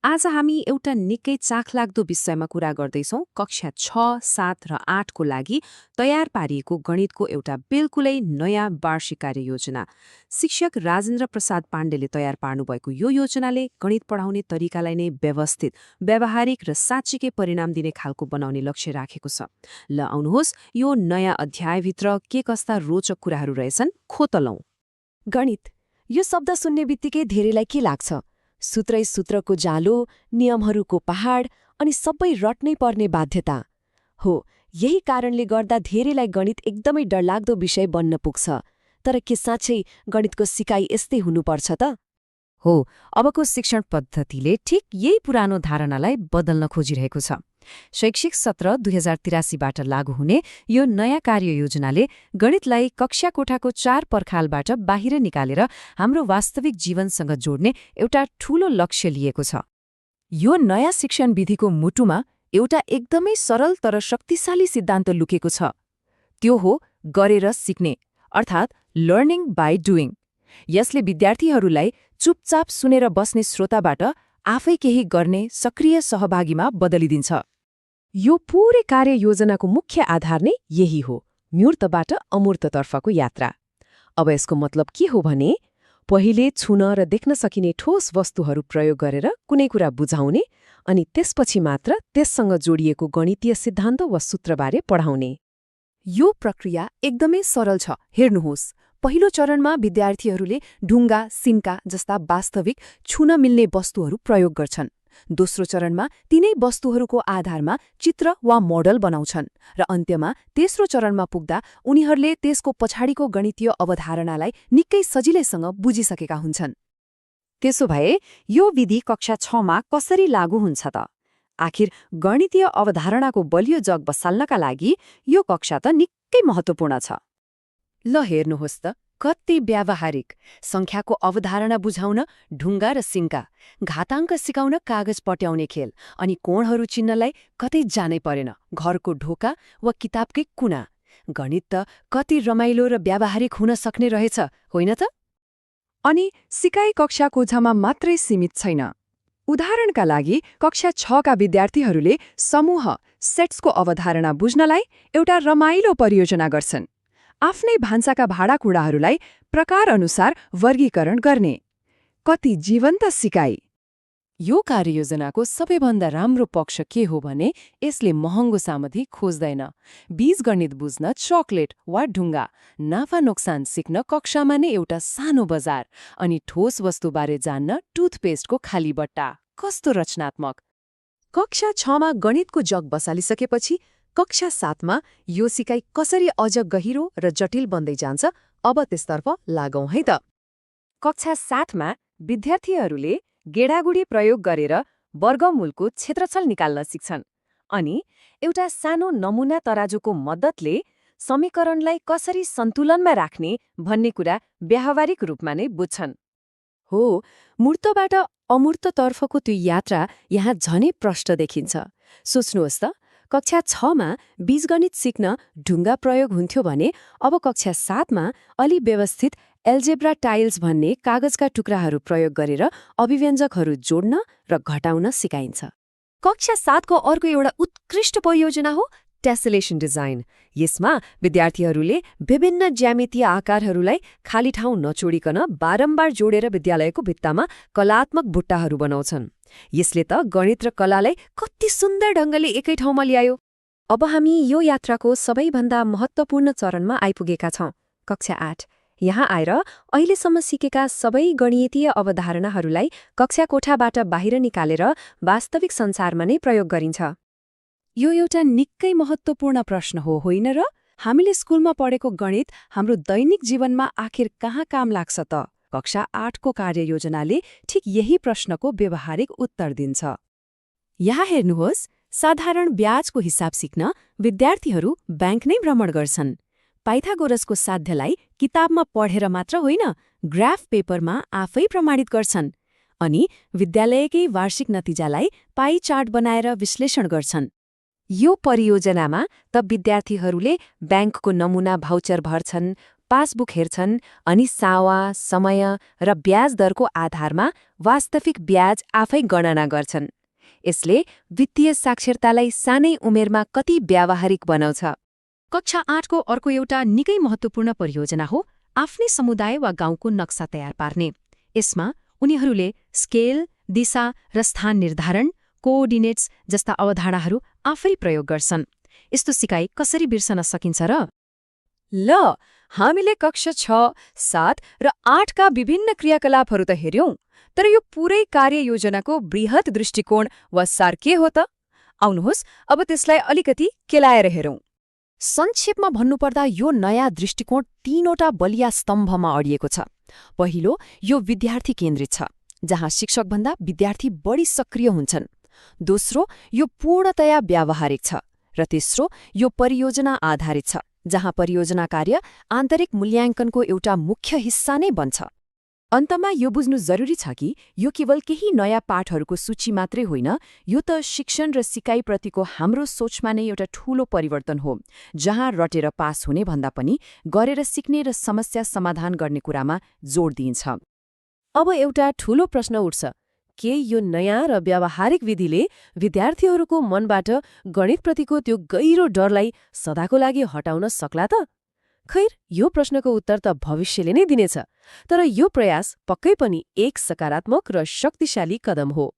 आज हामी एउटा निकै चाखलाग्दो विषयमा कुरा गर्दैछौं, कक्षा 6, 7 र 8 को लागि तयार पारिएको गणितको एउटा बिल्कुलै नयाँ वार्षिक कार्ययोजना। शिक्षक राजेन्द्र प्रसाद पाण्डेले तयार पार्नुभएको यो योजनाले गणित पढाउने तरिकालाई नै व्यवस्थित, व्यावहारिक र साँच्चीकै परिणाम दिने खालको बनाउने लक्ष्य राखेको छ। ल आउनुहोस्, यो नयाँ अध्यायभित्र के कस्ता रोचक कुराहरू रहेछन् खोतलौं। गणित यो शब्द सुन्ने बित्तिकै धेरैलाई के लाग्छ? सूत्रै सूत्रको जालो, नियमहरूको पहाड अनि सबै रट्नै पर्ने बाध्यता। हो, यही कारणले गर्दा धेरैलाई गणित एकदमै डरलाग्दो विषय बन्न पुग्छ। तर के साँच्चै गणितको सिकाइ यस्तै हुनुपर्छ त? हो, अबको शिक्षण पद्धतिले ठिक यही पुरानो धारणालाई बदल्न खोजिरहेको छ। शैक्षिक सत्र 2083बाट लागू हुने यो नयाँ कार्ययोजनाले गणितलाई कक्षा कोठाको 4 पर्खालबाट बाहिर निकालेर हाम्रो वास्तविक जीवनसँग जोड्ने एउटा ठूलो लक्ष्य लिएको छ। यो नयाँ शिक्षण विधिको मुटुमा एउटा एकदमै सरल तर शक्तिशाली सिद्धान्त लुकेको छ। त्यो हो गरेर सिक्ने, अर्थात् लर्निङ बाई डुइङ। यसले विद्यार्थीहरूलाई चुपचाप सुनेर बस्ने श्रोताबाट आफै केही गर्ने सक्रिय सहभागीमा बदलिदिन्छ। यो पूरै कार्ययोजनाको मुख्य आधार नै यही हो, मूर्तबाट अमूर्ततर्फको यात्रा। अब यसको मतलब के हो भने, पहिले छुन र देख्न सकिने ठोस वस्तुहरू प्रयोग गरेर कुनै कुरा बुझाउने अनि त्यसपछि मात्र त्यससँग जोडिएको गणितीय सिद्धान्त वा सूत्रबारे पढाउने। यो प्रक्रिया एकदमै सरल छ। हेर्नुहोस्, पहिलो चरणमा विद्यार्थीहरूले ढुङ्गा, सिन्का जस्ता वास्तविक छुन मिल्ने वस्तुहरू प्रयोग गर्छन्। दोस्रो चरणमा तिनै वस्तुहरूको आधारमा चित्र वा मोडल बनाउँछन् र अन्त्यमा तेस्रो चरणमा पुग्दा उनीहरूले त्यसको पछाडिको गणितीय अवधारणालाई निकै सजिलैसँग बुझिसकेका हुन्छन्। त्यसो भए यो विधि कक्षा 6 मा कसरी लागू हुन्छ त? आखिर गणितीय अवधारणाको बलियो जग बसाल्नका लागि यो कक्षा त निकै महत्त्वपूर्ण छ। ल हेर्नुहोस् त, कति व्यावहारिक। संख्याको अवधारणा बुझाउन ढुङ्गा र सिन्का, घाताङ्क सिकाउन कागज पट्याउने खेल, अनि कोणहरू चिन्नलाई कतै जानै परेन, घरको ढोका वा किताबकै कुना। गणित त कति रमाइलो र व्यावहारिक हुन सक्ने रहेछ, होइन त? अनि सिकाइ कक्षा कोठामा मात्रै सीमित छैन। उदाहरणका लागि कक्षा 6 का विद्यार्थीहरूले समूह सेट्सको अवधारणा बुझ्नलाई एउटा रमाइलो परियोजना गर्छन्। आफ्नै भान्साका भाँडाकुँडाहरूलाई प्रकार अनुसार वर्गीकरण गर्ने। कति जीवन्त सिकाइ! यो कार्ययोजनाको सबैभन्दा राम्रो पक्ष के हो भने यसले महँगो सामग्री खोज्दैन। बीजगणित बुझ्न चकलेट वा ढुङ्गा, नाफा नोक्सान सिक्न कक्षामा नै एउटा सानो बजार, अनि ठोस वस्तुबारे जान्न टुथपेस्टको खाली बट्टा। कस्तो रचनात्मक! कक्षा 6 मा गणितको जग बसालिसकेपछि कक्षा 7 मा यो सिकाइ कसरी अझ गहिरो र जटिल बन्दै जान्छ, अब त्यसतर्फ लागौं है त। कक्षा 7 मा विद्यार्थीहरूले गेडागुडी प्रयोग गरेर वर्गमूलको क्षेत्रफल निकाल्न सिक्छन् अनि एउटा सानो नमुना तराजुको मद्दतले समीकरणलाई कसरी सन्तुलनमा राख्ने भन्ने कुरा व्यावहारिक रूपमा नै बुझ्छन्। हो, मूर्तबाट अमूर्ततर्फको त्यो यात्रा यहाँ झनै प्रष्ट देखिन्छ। सोच्नुहोस् त, कक्षा 6 मा बीजगणित सिक्न ढुङ्गा प्रयोग हुन्थ्यो भने अब कक्षा 7 मा अलि व्यवस्थित एल्जेब्रा टाइल्स भन्ने कागजका टुक्राहरू प्रयोग गरेर अभिव्यञ्जकहरू जोड्न र घटाउन सिकाइन्छ। कक्षा 7 को अर्को एउटा उत्कृष्ट परियोजना हो टेसेलेसन डिजाइन। यसमा विद्यार्थीहरूले विभिन्न ज्यामितीय आकारहरूलाई खाली ठाउँ नछोडिकन बारम्बार जोडेर विद्यालयको भित्तामा कलात्मक बुट्टाहरू बनाउँछन्। यसले त गणित र कलालाई कति सुन्दर ढङ्गले एकै ठाउँमा ल्यायो। अब हामी यो यात्राको सबैभन्दा महत्त्वपूर्ण चरणमा आइपुगेका छौं, कक्षा 8। यहाँ आएर अहिलेसम्म सिकेका सबै गणितीय अवधारणाहरूलाई कक्षा कोठाबाट बाहिर निकालेर वास्तविक संसारमा नै प्रयोग गरिन्छ। यो एउटा निकै महत्त्वपूर्ण प्रश्न हो, होइन र? हामीले स्कुलमा पढेको गणित हाम्रो दैनिक जीवनमा आखिर कहाँ काम लाग्छ त? कक्षा 8 को कार्ययोजनाले ठिक यही प्रश्नको व्यावहारिक उत्तर दिन्छ। यहाँ हेर्नुहोस्, साधारण ब्याजको हिसाब सिक्न विद्यार्थीहरू ब्याङ्क नै भ्रमण गर्छन्। पाइथागोरसको साध्यलाई किताबमा पढेर मात्र होइन, ग्राफ पेपरमा आफै प्रमाणित गर्छन्। अनि विद्यालयकै वार्षिक नतिजालाई पाई चार्ट बनाएर विश्लेषण गर्छन्। यो परियोजनामा त विद्यार्थीहरूले ब्याङ्कको नमुना भाउचर भर्छन्, पासबुक हेर्छन् अनि सावा, समय र ब्याज दरको आधारमा वास्तविक ब्याज आफै गणना गर्छन्। यसले वित्तीय साक्षरतालाई सानै उमेरमा कति व्यावहारिक बनाउँछ। कक्षा 8को अर्को एउटा निकै महत्त्वपूर्ण परियोजना हो आफ्नै समुदाय वा गाउँको नक्सा तयार पार्ने। यसमा उनीहरूले स्केल, दिशा र स्थान निर्धारण, कोअर्डिनेट्स जस्ता अवधारणाहरू आफै प्रयोग गर्छन्। यस्तो सिकाइ कसरी बिर्सन सकिन्छ र? ल, हामीले कक्षा 6, 7 र 8का विभिन्न क्रियाकलापहरू त हेर्यौं, तर यो पुरै कार्ययोजनाको बृहत दृष्टिकोण वा सार के हो त? आउनुहोस् अब त्यसलाई अलिकति केलाएर हेरौं। संक्षेपमा भन्नुपर्दा यो नयाँ दृष्टिकोण 3वटा बलिया स्तम्भमा अडिएको छ। पहिलो, यो विद्यार्थी केन्द्रित छ, जहाँ शिक्षकभन्दा विद्यार्थी बढी सक्रिय हुन्छन्। दोस्रो, यो पूर्णतया व्यावहारिक छ। र तेस्रो, यो परियोजना आधारित छ, जहाँ परियोजना कार्य आन्तरिक मूल्याङ्कनको एउटा मुख्य हिस्सा नै बन्छ। अन्तमा यो बुझ्नु जरुरी छ कि यो केवल केही नयाँ पाठहरूको सूची मात्रै होइन, यो त शिक्षण र सिकाइप्रतिको हाम्रो सोचमा नै एउटा ठूलो परिवर्तन हो, जहाँ रटेर पास हुने भन्दा पनि गरेर सिक्ने र समस्या समाधान गर्ने कुरामा जोड दिइन्छ। अब एउटा ठूलो प्रश्न उठ्छ, के यो नयाँ र व्यावहारिक विधिले विद्यार्थीहरूको मनबाट गणितप्रतिको त्यो गहिरो डरलाई सदाको लागि हटाउन सक्ला त? खैर, यो प्रश्नको उत्तर त भविष्यले नै दिनेछ, तर यो प्रयास पक्कै पनि एक सकारात्मक र शक्तिशाली कदम हो।